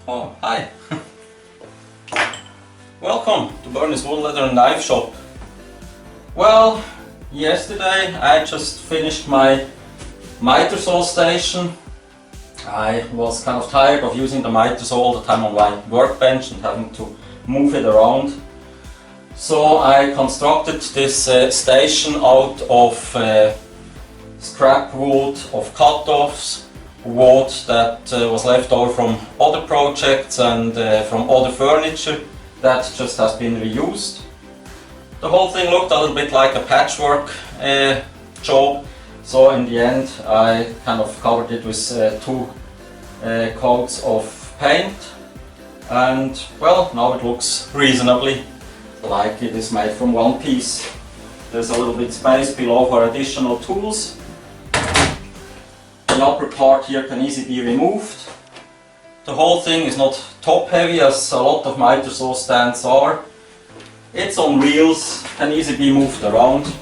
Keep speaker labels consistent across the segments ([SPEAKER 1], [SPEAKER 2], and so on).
[SPEAKER 1] Oh, hi! Welcome to Bernie's Wood Leather and Knife Shop. Well, yesterday I just finished my miter saw station. I was kind of tired of using the miter saw all the time on my workbench and having to move it around. So I constructed this station out of scrap wood, of cut-offs, wood that was left over from other projects and from other furniture that just has been reused. The whole thing looked a little bit like a patchwork job, so in the end I kind of covered it with two coats of paint, and well, now it looks reasonably like it is made from one piece. There's a little bit space below for additional tools. The upper part here can easily be removed. The whole thing is not top heavy as a lot of miter saw stands are. It's on wheels, can easily be moved around.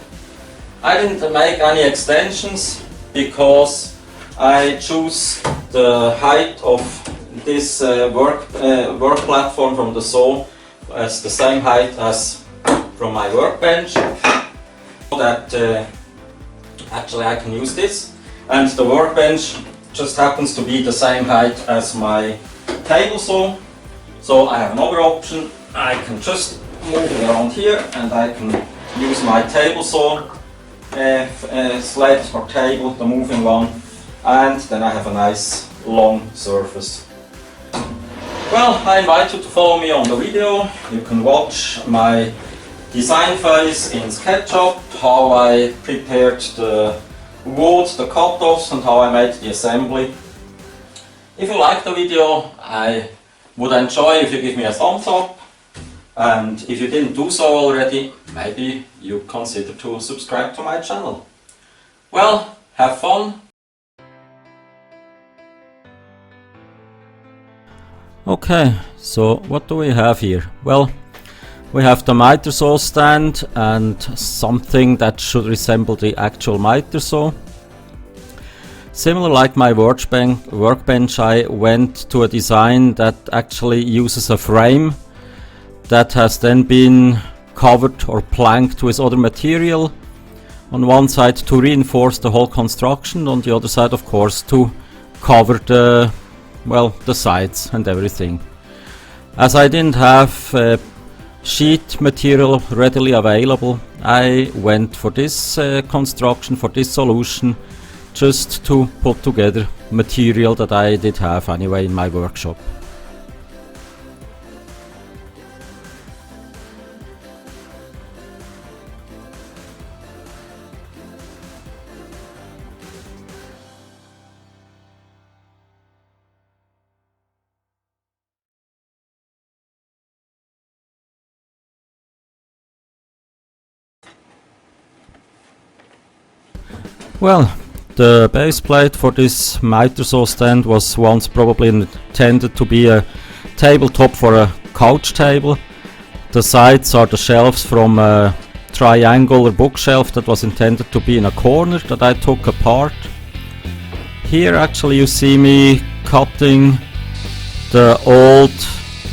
[SPEAKER 1] I didn't make any extensions because I choose the height of this work platform from the saw as the same height as from my workbench, so that actually I can use this. And the workbench just happens to be the same height as my table saw. So I have another option. I can just move it around here and I can use my table saw sled or table, the moving one, and then I have a nice long surface. Well, I invite you to follow me on the video. You can watch my design phase in SketchUp, how I prepared the wood, the cut-offs, and how I made the assembly. If you like the video, I would enjoy if you give me a thumbs up, and if you didn't do so already, maybe you consider to subscribe to my channel. Well, have fun! Okay, so what do we have here? Well, we have the miter saw stand and something that should resemble the actual miter saw. Similar like my workbench, I went to a design that actually uses a frame that has then been covered or planked with other material. On one side to reinforce the whole construction, on the other side of course to cover the sides and everything. As I didn't have sheet material readily available, I went for this construction, for this solution, just to put together material that I did have anyway in my workshop. Well, the base plate for this miter saw stand was once probably intended to be a tabletop for a couch table. The sides are the shelves from a triangular bookshelf that was intended to be in a corner that I took apart. Here actually you see me cutting the old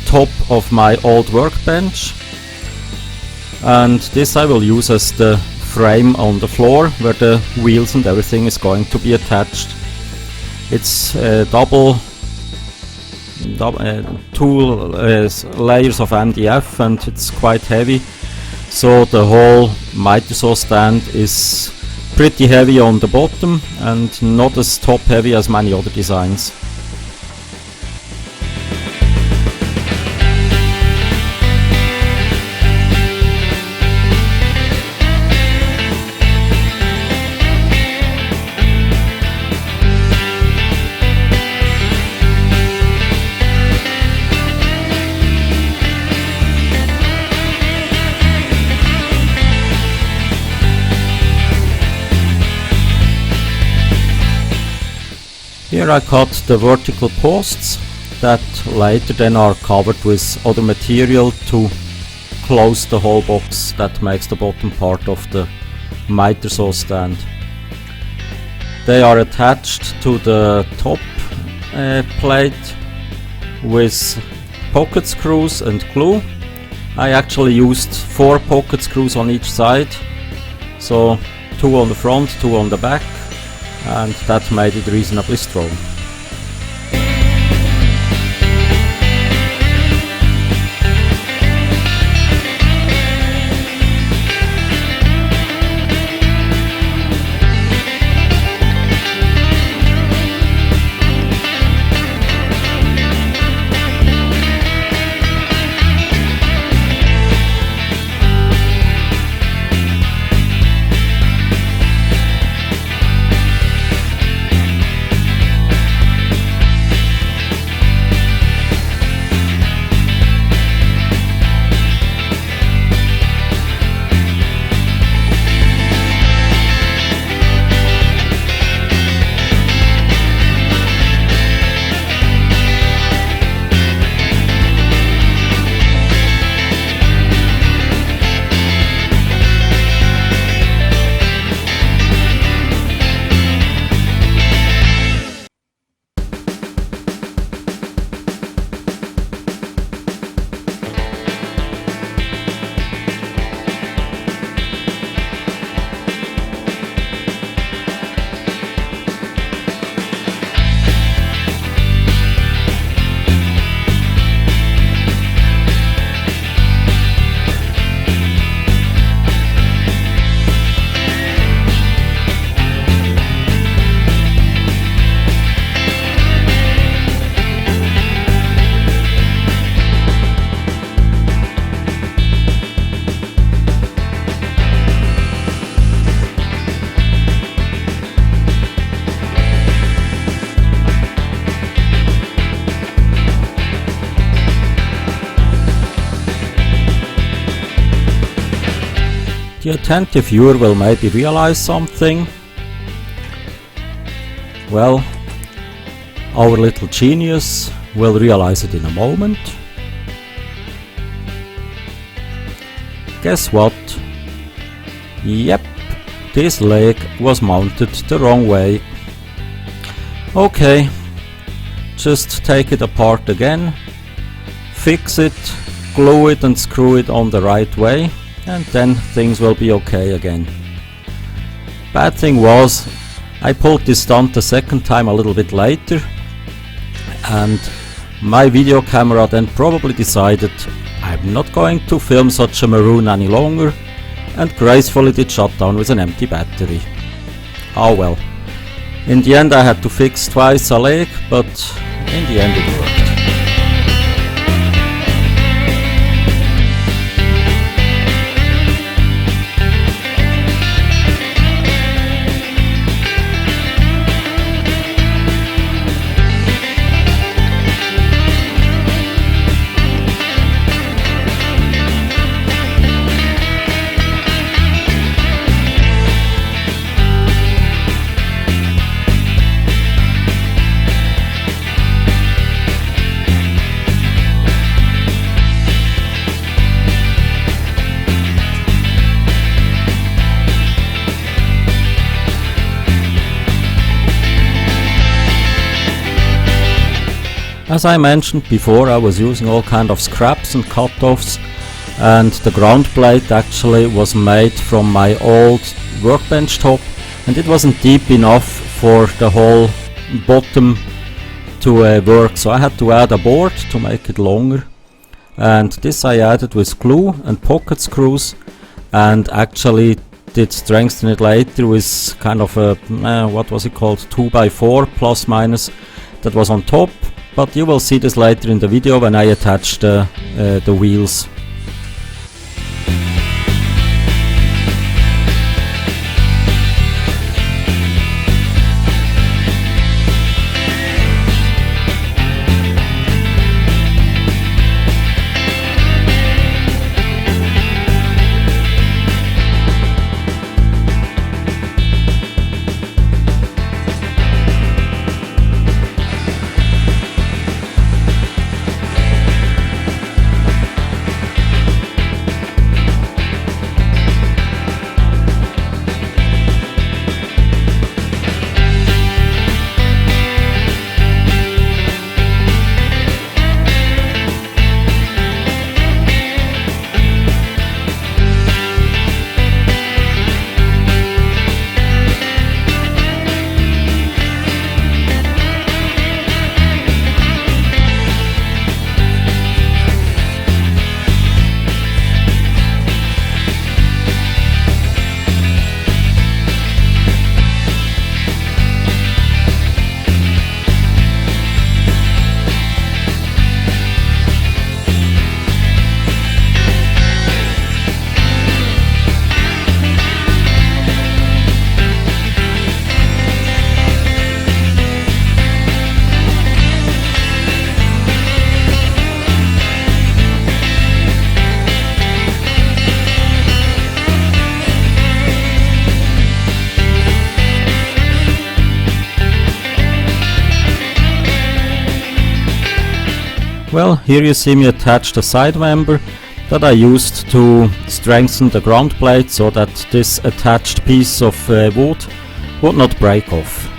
[SPEAKER 1] top of my old workbench, and this I will use as the frame on the floor where the wheels and everything is going to be attached. It's two layers of MDF and it's quite heavy, so the whole miter saw stand is pretty heavy on the bottom and not as top heavy as many other designs. Here I cut the vertical posts that later then are covered with other material to close the whole box that makes the bottom part of the miter saw stand. They are attached to the top plate with pocket screws and glue. I actually used 4 pocket screws on each side, so 2 on the front, 2 on the back, and that made it reasonably strong. The attentive viewer will maybe realize something. Well, our little genius will realize it in a moment. Guess what? Yep, this leg was mounted the wrong way. Okay, just take it apart again, fix it, glue it and screw it on the right way, and then things will be okay again. Bad thing was, I pulled this stunt the second time a little bit later, and my video camera then probably decided I'm not going to film such a maroon any longer, and gracefully did shut down with an empty battery. Oh well. In the end I had to fix twice a leg, but in the end it worked. As I mentioned before, I was using all kind of scraps and cut-offs, and the ground plate actually was made from my old workbench top, and it wasn't deep enough for the whole bottom to work, so I had to add a board to make it longer, and this I added with glue and pocket screws, and actually did strengthen it later with kind of a, what was it called, 2x4 plus minus, that was on top. But you will see this later in the video when I attach the wheels. Well, here you see me attach the side member that I used to strengthen the ground plate so that this attached piece of wood would not break off.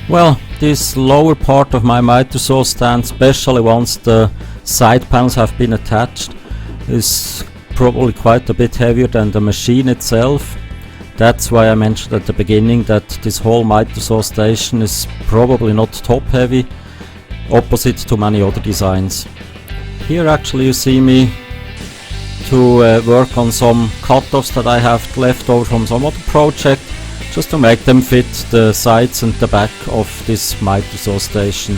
[SPEAKER 1] Well, this lower part of my miter saw stand, especially once the side panels have been attached, is probably quite a bit heavier than the machine itself. That's why I mentioned at the beginning that this whole miter saw station is probably not top heavy, opposite to many other designs. Here actually you see me to work on some cut-offs that I have left over from some other project, just to make them fit the sides and the back of this miter saw station.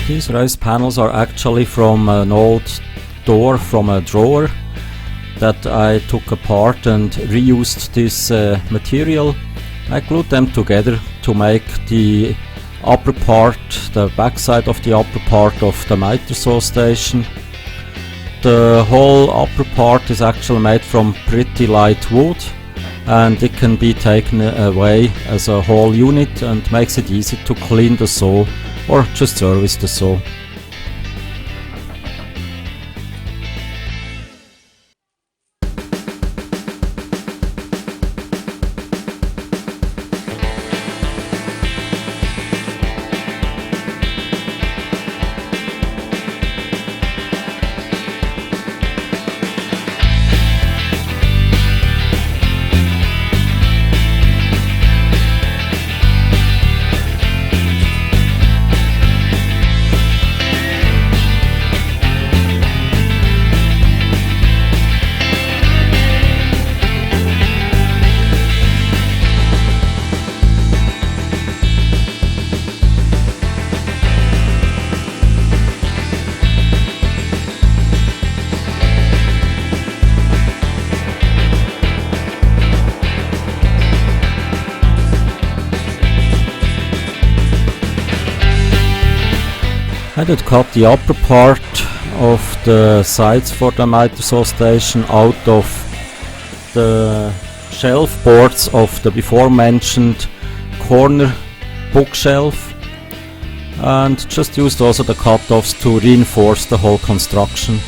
[SPEAKER 1] These raised panels are actually from an old door from a drawer that I took apart and reused this material. I glued them together to make the upper part, the back side of the upper part of the miter saw station. The whole upper part is actually made from pretty light wood, and it can be taken away as a whole unit and makes it easy to clean the saw or just service the saw. I did cut the upper part of the sides for the miter saw station out of the shelf boards of the before mentioned corner bookshelf, and just used also the cut-offs to reinforce the whole construction.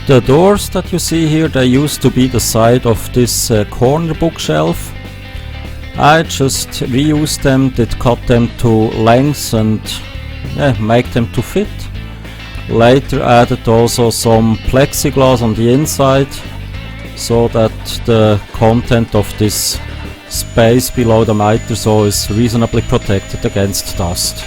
[SPEAKER 1] The doors that you see here, they used to be the side of this corner bookshelf. I just reused them, did cut them to length and make them to fit. Later added also some plexiglass on the inside, so that the content of this space below the miter saw is reasonably protected against dust.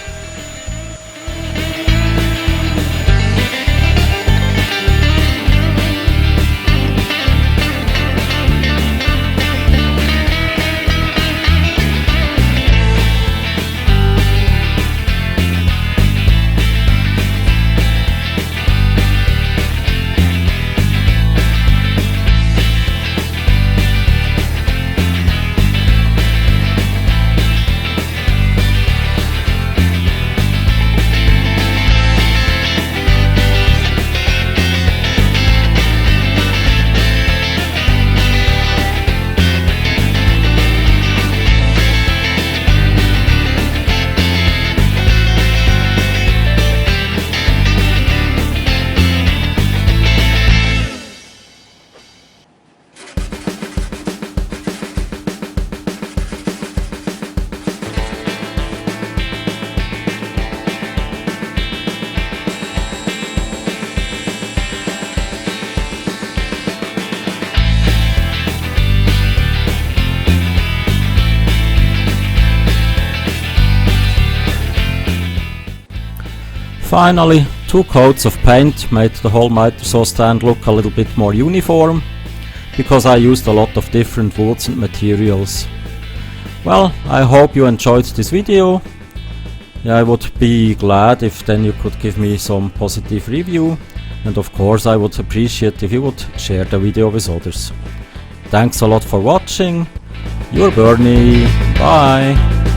[SPEAKER 1] Finally, 2 coats of paint made the whole miter saw stand look a little bit more uniform, because I used a lot of different woods and materials. Well, I hope you enjoyed this video. I would be glad if then you could give me some positive review, and of course I would appreciate if you would share the video with others. Thanks a lot for watching. Your Bernie. Bye.